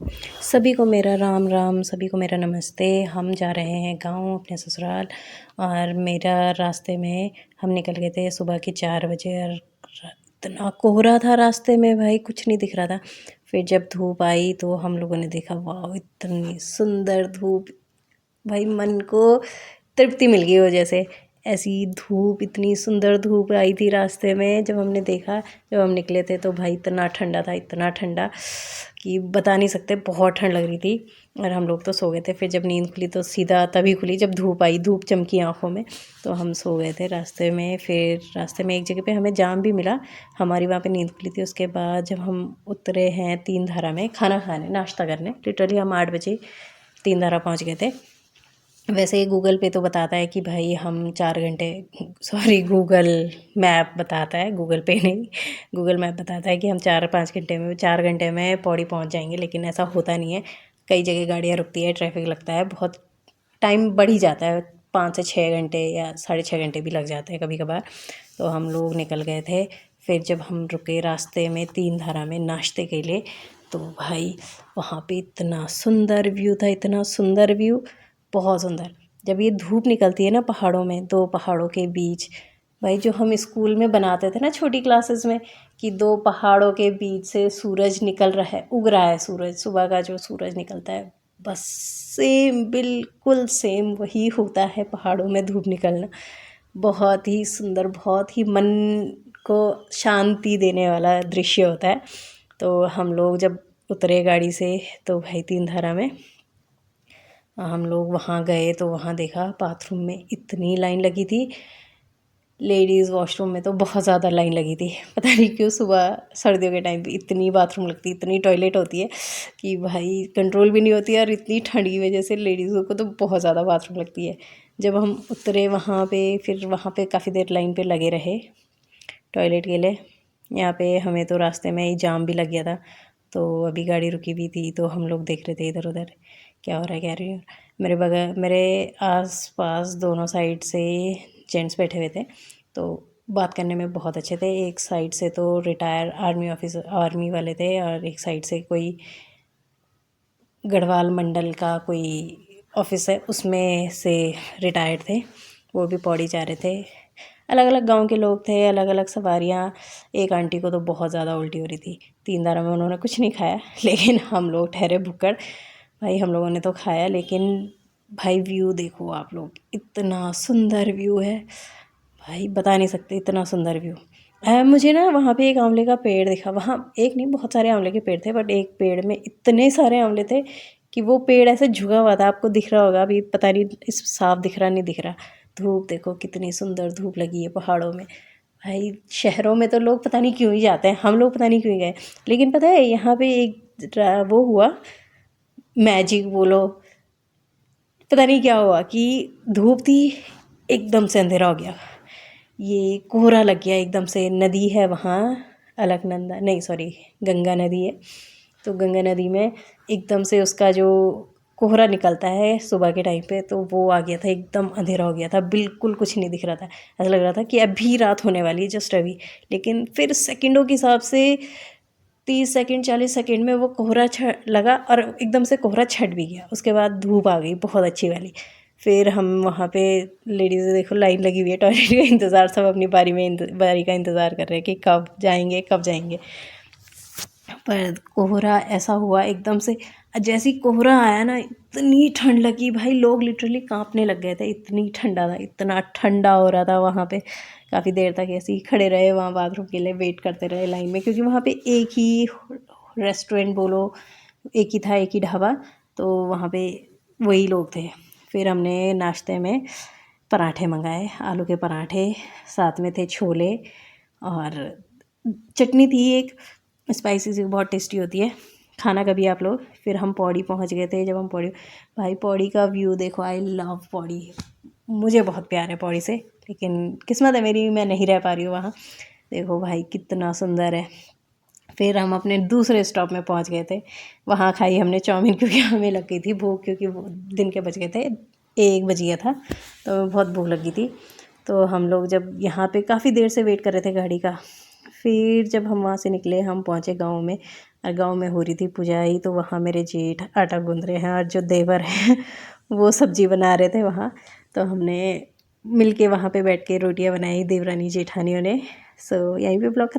सभी को मेरा राम राम, सभी को मेरा नमस्ते। हम जा रहे हैं गाँव अपने ससुराल और मेरा रास्ते में हम निकल गए थे सुबह के 4 बजे और इतना कोहरा था रास्ते में भाई कुछ नहीं दिख रहा था। फिर जब धूप आई तो हम लोगों ने देखा वाह! इतनी सुंदर धूप, भाई मन को तृप्ति मिल गई हो जैसे। ऐसी धूप, इतनी सुंदर धूप आई थी रास्ते में जब हमने देखा, जब हम निकले थे तो भाई इतना ठंडा था, इतना ठंडा कि बता नहीं सकते, बहुत ठंड लग रही थी और हम लोग तो सो गए थे। फिर जब नींद खुली तो सीधा तभी खुली जब धूप आई, धूप चमकी आँखों में, तो हम सो गए थे रास्ते में। फिर रास्ते में एक जगह पे हमें जाम भी मिला, हमारी वहाँ पे नींद खुली थी। उसके बाद जब हम उतरे हैं तीन धारा में खाना खाने, नाश्ता करने, लिटरली हम 8 बजे तीन धारा पहुँच गए थे। वैसे ही गूगल पे तो बताता है कि भाई हम 4 घंटे, सॉरी गूगल मैप बताता है, गूगल पे नहीं, गूगल मैप बताता है कि हम 4 घंटे में पौड़ी पहुंच जाएंगे, लेकिन ऐसा होता नहीं है। कई जगह गाड़ियाँ रुकती है, ट्रैफिक लगता है, बहुत टाइम बढ़ ही जाता है, 5 से 6 घंटे या 6.5 घंटे भी लग जाते हैं कभी कभार। तो हम लोग निकल गए थे। फिर जब हम रुके रास्ते में तीन धारा में नाश्ते के लिए, तो भाई वहाँ पे इतना सुंदर व्यू था, इतना सुंदर व्यू, बहुत सुंदर। जब ये धूप निकलती है ना पहाड़ों में, दो पहाड़ों के बीच, भाई जो हम स्कूल में बनाते थे ना छोटी क्लासेस में, कि दो पहाड़ों के बीच से सूरज निकल रहा है, उग रहा है सूरज, सुबह का जो सूरज निकलता है, बस सेम, बिल्कुल सेम वही होता है पहाड़ों में धूप निकलना। बहुत ही सुंदर, बहुत ही मन को शांति देने वाला दृश्य होता है। तो हम लोग जब उतरे गाड़ी से तो भाई तीन धारा में हम लोग वहाँ गए तो वहाँ देखा बाथरूम में इतनी लाइन लगी थी, लेडीज़ वॉशरूम में तो बहुत ज़्यादा लाइन लगी थी। पता नहीं क्यों सुबह सर्दियों के टाइम पे इतनी बाथरूम लगती है, इतनी टॉयलेट होती है कि भाई कंट्रोल भी नहीं होती है, और इतनी ठंड की वजह से लेडीज़ों को तो बहुत ज़्यादा बाथरूम लगती है। जब हम उतरे वहाँ पे, फिर वहाँ पे काफ़ी देर लाइन पे लगे रहे टॉयलेट के लिए। यहाँ पे हमें तो रास्ते में ही जाम भी लग गया था, तो अभी गाड़ी रुकी हुई थी तो हम लोग देख रहे थे इधर उधर क्या हो रहा है, क्या रही है। मेरे बगल, मेरे आस पास दोनों साइड से जेंट्स बैठे हुए थे, तो बात करने में बहुत अच्छे थे। एक साइड से तो रिटायर आर्मी ऑफिसर, आर्मी वाले थे, और एक साइड से कोई गढ़वाल मंडल का कोई ऑफिस है उसमें से रिटायर्ड थे, वो भी पौड़ी जा रहे थे। अलग अलग गांव के लोग थे, अलग अलग सवारियां। एक आंटी को तो बहुत ज़्यादा उल्टी हो रही थी, तीन दारों में उन्होंने कुछ नहीं खाया, लेकिन हम लोग ठहरे भुक्कड़। भाई हम लोगों ने तो खाया, लेकिन भाई व्यू देखो आप लोग, इतना सुंदर व्यू है भाई, बता नहीं सकते, इतना सुंदर व्यू। मुझे ना वहाँ पे एक आंवले का पेड़ दिखा, वहाँ एक नहीं बहुत सारे आंवले के पेड़ थे, बट एक पेड़ में इतने सारे आंवले थे कि वो पेड़ ऐसे झुका हुआ था। आपको दिख रहा होगा, अभी पता नहीं इस साफ दिख रहा नहीं दिख रहा। धूप देखो कितनी सुंदर धूप लगी है पहाड़ों में। भाई शहरों में तो लोग पता नहीं क्यों ही जाते हैं, हम लोग पता नहीं क्यों ही गए, लेकिन पता है यहाँ पे एक वो हुआ, मैजिक बोलो, पता नहीं क्या हुआ कि धूप थी, एकदम से अंधेरा हो गया, ये कोहरा लग गया एकदम से। नदी है वहाँ, अलकनंदा नहीं, सॉरी गंगा नदी है, तो गंगा नदी में एकदम से उसका जो कोहरा निकलता है सुबह के टाइम पे, तो वो आ गया था, एकदम अंधेरा हो गया था, बिल्कुल कुछ नहीं दिख रहा था। ऐसा लग रहा था कि अभी रात होने वाली है, जस्ट अभी। लेकिन फिर सेकंडों के हिसाब से 30 सेकंड 40 सेकंड में वो कोहरा लगा और एकदम से कोहरा छट भी गया। उसके बाद धूप आ गई बहुत अच्छी वाली। फिर हम वहाँ पे लेडीज़ देखो लाइन लगी हुई है टॉयलेट का इंतज़ार, सब अपनी बारी का इंतज़ार कर रहे हैं कि कब जाएंगे कब जाएंगे। पर कोहरा ऐसा हुआ एकदम से, जैसी कोहरा आया ना इतनी ठंड लगी भाई, लोग लिटरली कांपने लग गए थे, इतनी ठंडा था, इतना ठंडा हो रहा था वहाँ पे। काफ़ी देर तक ऐसे ही खड़े रहे वहाँ बाथरूम के लिए, वेट करते रहे लाइन में, क्योंकि वहाँ पे एक ही रेस्टोरेंट बोलो, एक ही था, एक ही ढाबा, तो वहाँ पे वही लोग थे। फिर हमने नाश्ते में पराठे मंगाए, आलू के पराठे, साथ में थे छोले और चटनी थी एक स्पाइसी सी, बहुत टेस्टी होती है, खाना कभी आप लोग। फिर हम पौड़ी पहुंच गए थे। जब हम पौड़ी, भाई पौड़ी का व्यू देखो, आई लव पौड़ी, मुझे बहुत प्यार है पौड़ी से, लेकिन किस्मत है मेरी मैं नहीं रह पा रही हूँ वहाँ। देखो भाई कितना सुंदर है। फिर हम अपने दूसरे स्टॉप में पहुँच गए थे, वहाँ खाई हमने चाउमीन, क्योंकि हमें लग गई थी भूख, क्योंकि वो दिन के बज गए थे, 1 बज गया था, तो बहुत भूख लगी थी। तो हम लोग जब यहाँ पे काफ़ी देर से वेट कर रहे थे गाड़ी का, फिर जब हम वहाँ से निकले, हम पहुँचे गाँव में। और गांव में हो रही थी पूजाई, तो वहाँ मेरे जेठ आटा गूंद रहे हैं और जो देवर हैं वो सब्जी बना रहे थे वहाँ। तो हमने मिल के वहाँ पे बैठ के रोटियां बनाई देवरानी जेठानियों ने। सो यहीं पे ब्लॉग